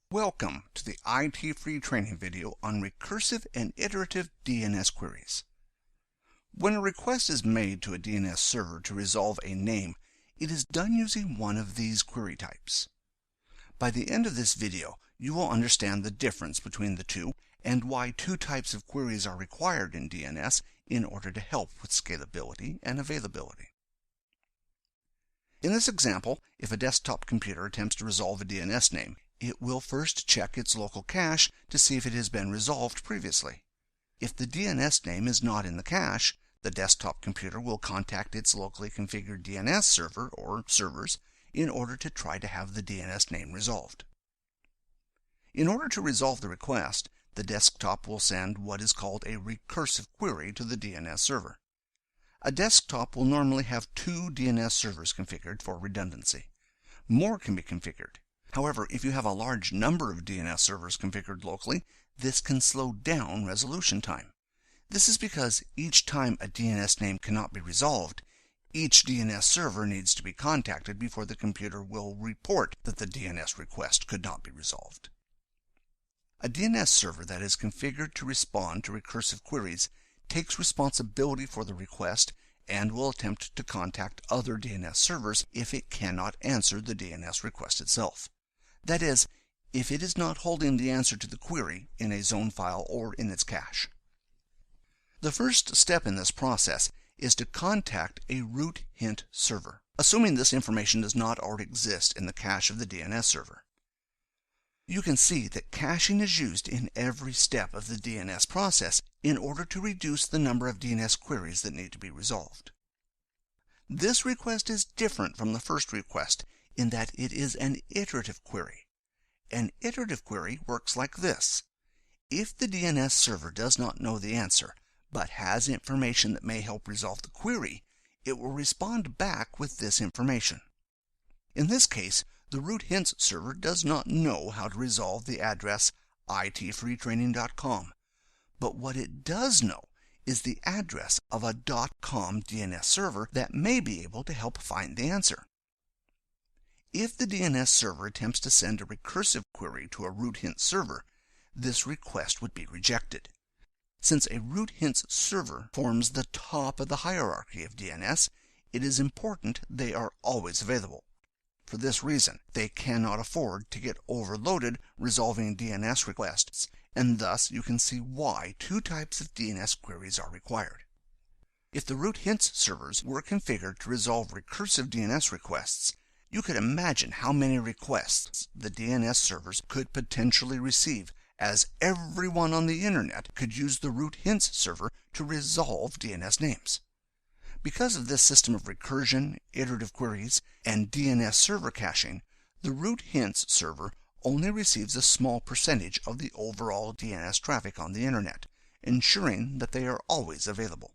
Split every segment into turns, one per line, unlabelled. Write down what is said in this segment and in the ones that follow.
Welcome to the IT Free Training video on recursive and iterative DNS queries. When a request is made to a DNS server to resolve a name, it is done using one of these query types. By the end of this video, you will understand the difference between the two and why two types of queries are required in DNS in order to help with scalability and availability. In this example, if a desktop computer attempts to resolve a DNS name, it will first check its local cache to see if it has been resolved previously. If the DNS name is not in the cache, the desktop computer will contact its locally configured DNS server or servers in order to try to have the DNS name resolved. In order to resolve the request, the desktop will send what is called a recursive query to the DNS server. A desktop will normally have two DNS servers configured for redundancy. More can be configured. However, if you have a large number of DNS servers configured locally, this can slow down resolution time. This is because each time a DNS name cannot be resolved, each DNS server needs to be contacted before the computer will report that the DNS request could not be resolved. A DNS server that is configured to respond to recursive queries takes responsibility for the request and will attempt to contact other DNS servers if it cannot answer the DNS request itself. That is, if it is not holding the answer to the query in a zone file or in its cache. The first step in this process is to contact a root hint server, assuming this information does not already exist in the cache of the DNS server. You can see that caching is used in every step of the DNS process in order to reduce the number of DNS queries that need to be resolved. This request is different from the first request in that it is an iterative query. An iterative query works like this. If the DNS server does not know the answer, but has information that may help resolve the query, it will respond back with this information. In this case, the root hints server does not know how to resolve the address itfreetraining.com, but what it does know is the address of a .com DNS server that may be able to help find the answer. If the DNS server attempts to send a recursive query to a root hint server, this request would be rejected. Since a root hints server forms the top of the hierarchy of DNS, it is important they are always available. For this reason, they cannot afford to get overloaded resolving DNS requests, and thus you can see why two types of DNS queries are required. If the root hints servers were configured to resolve recursive DNS requests, you could imagine how many requests the DNS servers could potentially receive, as everyone on the internet could use the root hints server to resolve DNS names. Because of this system of recursion, iterative queries, and DNS server caching, the root hints server only receives a small percentage of the overall DNS traffic on the internet, ensuring that they are always available.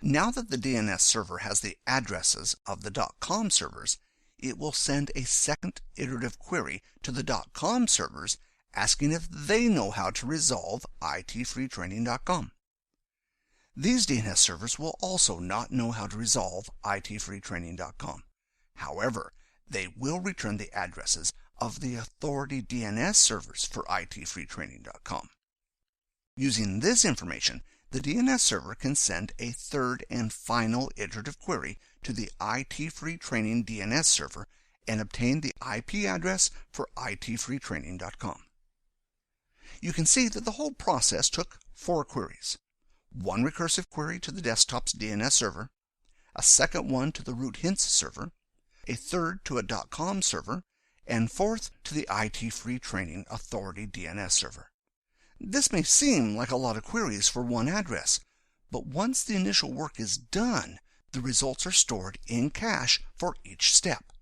Now that the DNS server has the addresses of the .com servers, it will send a second iterative query to the .com servers asking if they know how to resolve itfreetraining.com. These DNS servers will also not know how to resolve itfreetraining.com. However, they will return the addresses of the authority DNS servers for itfreetraining.com. Using this information, the DNS server can send a third and final iterative query to the itfreetraining DNS server and obtain the IP address for itfreetraining.com. You can see that the whole process took 4 queries. One recursive query to the desktop's DNS server, a second one to the root hints server, a third to a .com server, and fourth to the itfreetraining authority DNS server. This may seem like a lot of queries for one address, but once the initial work is done, the results are stored in cache for each step.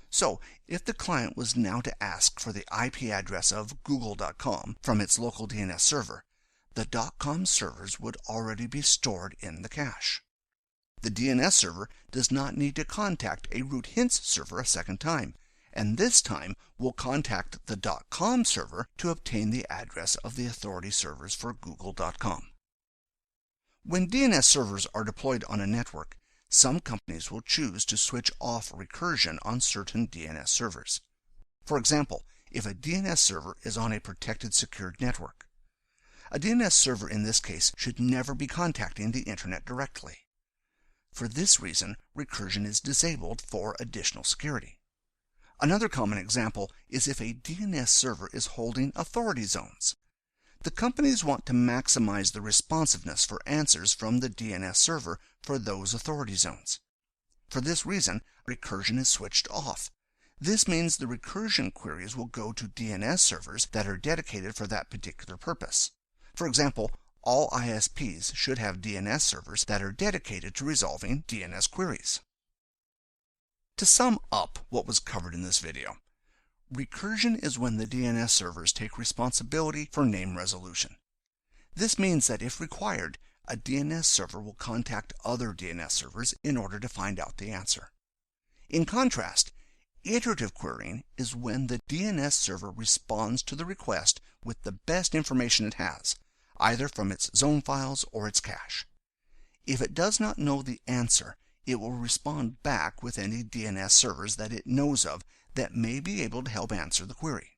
So, if the client was now to ask for the IP address of google.com from its local DNS server, the .com servers would already be stored in the cache. The DNS server does not need to contact a root hints server a second time, and this time will contact the .com server to obtain the address of the authority servers for google.com. When DNS servers are deployed on a network, some companies will choose to switch off recursion on certain DNS servers. For example, if a DNS server is on a protected secured network. A DNS server in this case should never be contacting the Internet directly. For this reason, recursion is disabled for additional security. Another common example is if a DNS server is holding authority zones. The companies want to maximize the responsiveness for answers from the DNS server for those authority zones. For this reason, recursion is switched off. This means the recursion queries will go to DNS servers that are dedicated for that particular purpose. For example, all ISPs should have DNS servers that are dedicated to resolving DNS queries. To sum up what was covered in this video, recursion is when the DNS servers take responsibility for name resolution. This means that if required, a DNS server will contact other DNS servers in order to find out the answer. In contrast, iterative querying is when the DNS server responds to the request with the best information it has, either from its zone files or its cache. If it does not know the answer, it will respond back with any DNS servers that it knows of that may be able to help answer the query.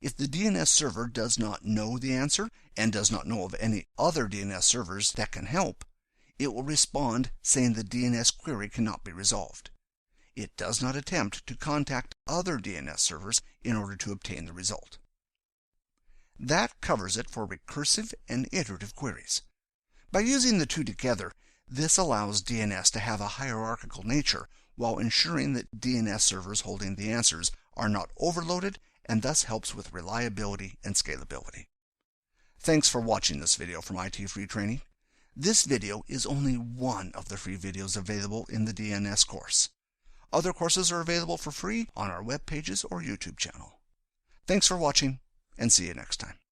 If the DNS server does not know the answer and does not know of any other DNS servers that can help, it will respond saying the DNS query cannot be resolved. It does not attempt to contact other DNS servers in order to obtain the result. That covers it for recursive and iterative queries. By using the two together, this allows DNS to have a hierarchical nature while ensuring that DNS servers holding the answers are not overloaded and thus helps with reliability and scalability. Thanks for watching this video from IT Free Training. This video is only one of the free videos available in the DNS course. Other courses are available for free on our web pages or YouTube channel. Thanks for watching, and see you next time.